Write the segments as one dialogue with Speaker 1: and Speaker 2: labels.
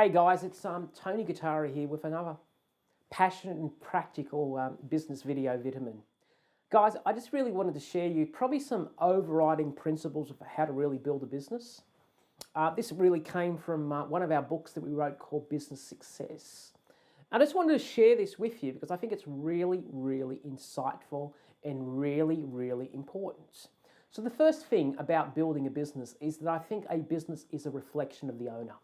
Speaker 1: Hey guys, it's Tony Gattari here with another passionate and practical business video vitamin. Guys, I just really wanted to share you probably some overriding principles of how to really build a business. This really came from one of our books that we wrote called Business Success. I just wanted to share this with you because I think it's really, really insightful and really, really important. So the first thing about building a business is that I think a business is a reflection of the owner.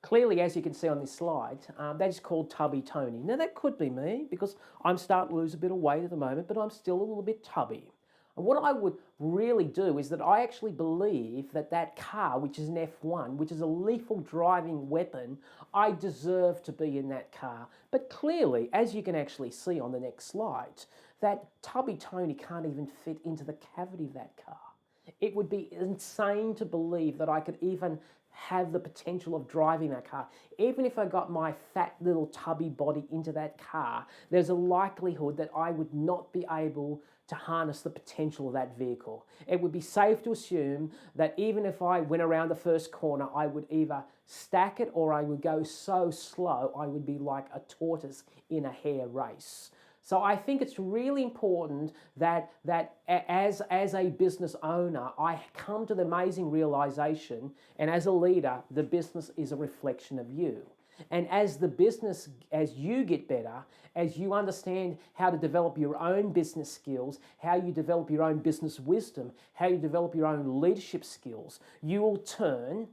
Speaker 1: Clearly, as you can see on this slide, that is called Tubby Tony. Now that could be me because I'm starting to lose a bit of weight at the moment, but I'm still a little bit tubby. And what I would really do is that I actually believe that that car, which is an F1, which is a lethal driving weapon, I deserve to be in that car. But clearly, as you can actually see on the next slide, that Tubby Tony can't even fit into the cavity of that car. It would be insane to believe that I could even have the potential of driving that car. Even if I got my fat little tubby body into that car, there's a likelihood that I would not be able to harness the potential of that vehicle. It would be safe to assume that even if I went around the first corner, I would either stack it or I would go so slow I would be like a tortoise in a hare race. So I think it's really important that as a business owner, I come to the amazing realization, and as a leader, the business is a reflection of you. And as the business, as you get better, as you understand how to develop your own business skills, how you develop your own business wisdom, how you develop your own leadership skills, you will turn,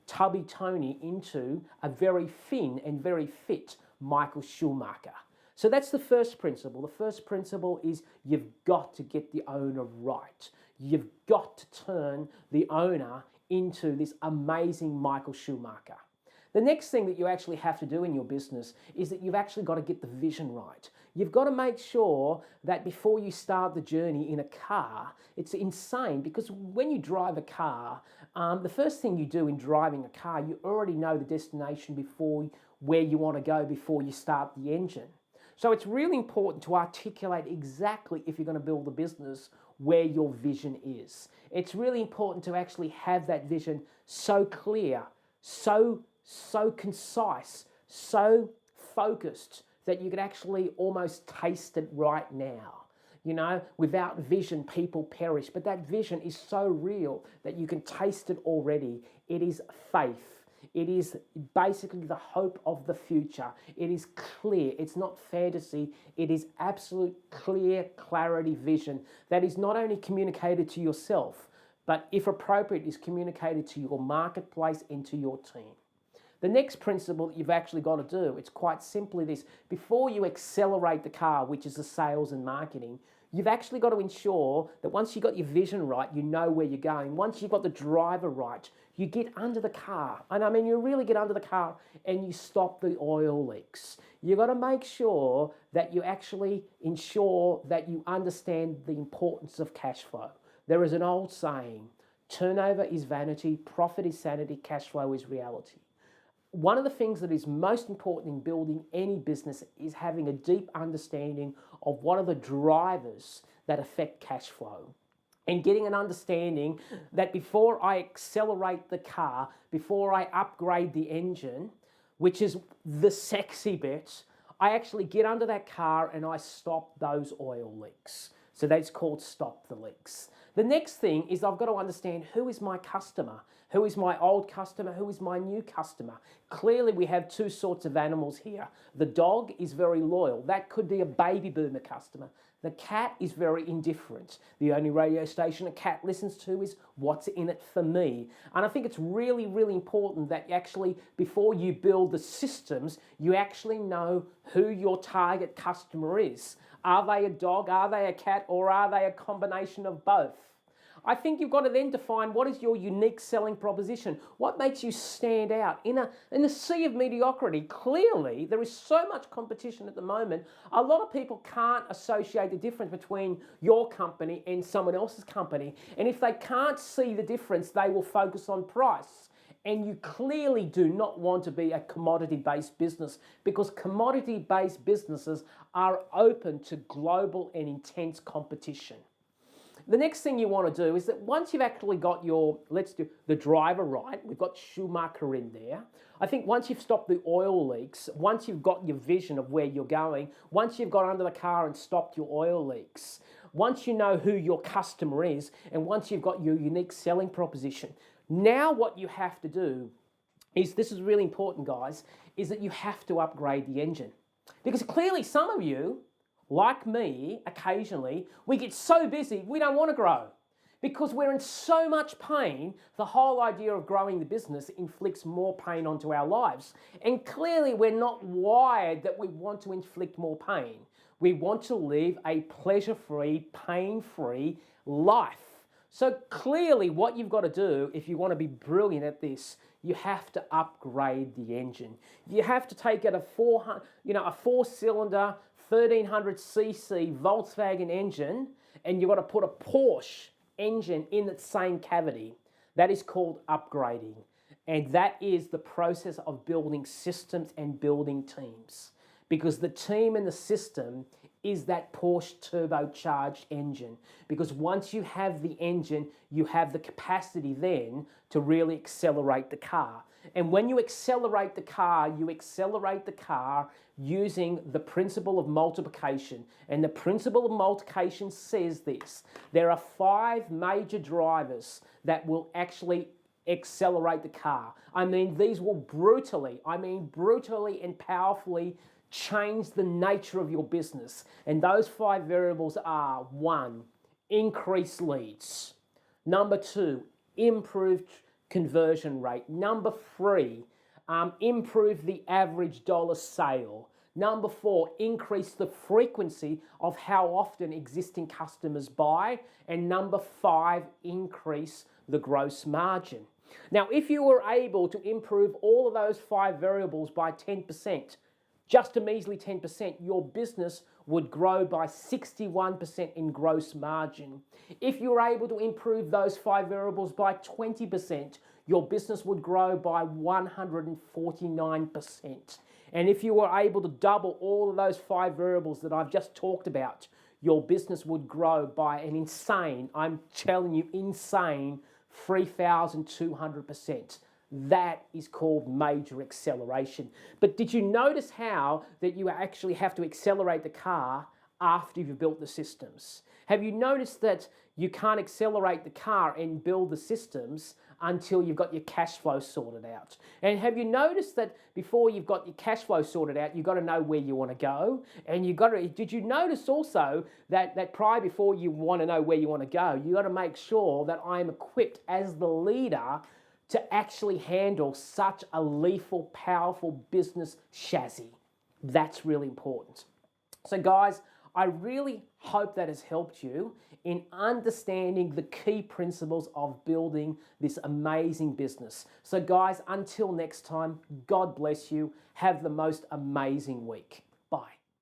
Speaker 1: Tubby Tony into a very thin and very fit Michael Schumacher. So that's the first principle. The first principle is you've got to get the owner right. You've got to turn the owner into this amazing Michael Schumacher. The next thing that you actually have to do in your business is that you've actually got to get the vision right. You've got to make sure that before you start the journey in a car, it's insane because when you drive a car, the first thing you do in driving a car, you already know the destination before where you want to go before you start the engine. So it's really important to articulate exactly, if you're going to build a business, where your vision is. It's really important to actually have that vision so clear, so concise, so focused that you could actually almost taste it right now. You know, without vision, people perish. But that vision is so real that you can taste it already. It is faith. It is basically the hope of the future. It is clear. It's not fantasy. It is absolute clear clarity vision that is not only communicated to yourself, but if appropriate, is communicated to your marketplace and to your team. The next principle that you've actually got to do, it's quite simply this. Before you accelerate the car, which is the sales and marketing, you've actually got to ensure that once you've got your vision right, you know where you're going. Once you've got the driver right, you get under the car. And I mean, you really get under the car and you stop the oil leaks. You've got to make sure that you actually ensure that you understand the importance of cash flow. There is an old saying, turnover is vanity, profit is sanity, cash flow is reality. One of the things that is most important in building any business is having a deep understanding of what are the drivers that affect cash flow. And getting an understanding that before I accelerate the car, before I upgrade the engine, which is the sexy bit, I actually get under that car and I stop those oil leaks. So that's called stop the leaks. The next thing is I've got to understand who is my customer, who is my old customer, who is my new customer. Clearly we have two sorts of animals here. The dog is very loyal. That could be a baby boomer customer. The cat is very indifferent. The only radio station a cat listens to is What's in It For Me. And I think it's really, really important that actually, before you build the systems, you actually know who your target customer is. Are they a dog, are they a cat, or are they a combination of both? I think you've got to then define what is your unique selling proposition. What makes you stand out? In a sea of mediocrity, clearly there is so much competition at the moment, a lot of people can't associate the difference between your company and someone else's company. And if they can't see the difference, they will focus on price. And you clearly do not want to be a commodity-based business because commodity-based businesses are open to global and intense competition. the next thing you want to do is that once you've actually got your, let's do the driver right, we've got Schumacher in there. I think once you've stopped the oil leaks, once you've got your vision of where you're going, once you've got under the car and stopped your oil leaks, once you know who your customer is, and once you've got your unique selling proposition, now what you have to do is, this is really important, guys, is that you have to upgrade the engine. Because clearly some of you, like me, occasionally, we get so busy we don't want to grow. Because we're in so much pain, the whole idea of growing the business inflicts more pain onto our lives. And clearly we're not wired that we want to inflict more pain. We want to live a pleasure-free, pain-free life. So clearly what you've got to do if you want to be brilliant at this, you have to upgrade the engine. You have to take out a four-cylinder, 1300cc Volkswagen engine, and you've got to put a Porsche engine in the same cavity. That is called upgrading. And that is the process of building systems and building teams. Because the team and the system is that Porsche turbocharged engine. Because once you have the engine, you have the capacity then to really accelerate the car. And when you accelerate the car using the principle of multiplication. And the principle of multiplication says this: there are 5 major drivers that will actually accelerate the car. I mean, these will brutally and powerfully change the nature of your business. And those 5 variables are: 1, increase leads. Number 2, improved conversion rate. Number 3, improve the average dollar sale. Number 4, increase the frequency of how often existing customers buy. And number 5, increase the gross margin. Now, if you were able to improve all of those 5 variables by 10%, just a measly 10%, your business would grow by 61% in gross margin. If you were able to improve those 5 variables by 20%, your business would grow by 149%. And if you were able to double all of those 5 variables that I've just talked about, your business would grow by an insane, I'm telling you, insane 3,200%. That is called major acceleration. But did you notice how that you actually have to accelerate the car after you've built the systems? Have you noticed that you can't accelerate the car and build the systems until you've got your cash flow sorted out? And have you noticed that before you've got your cash flow sorted out, you've got to know where you want to go? And did you notice also that prior, before you want to know where you want to go, you got to make sure that I'm equipped as the leader to actually handle such a lethal, powerful business chassis. That's really important. So guys, I really hope that has helped you in understanding the key principles of building this amazing business. So guys, until next time, God bless you. Have the most amazing week. Bye.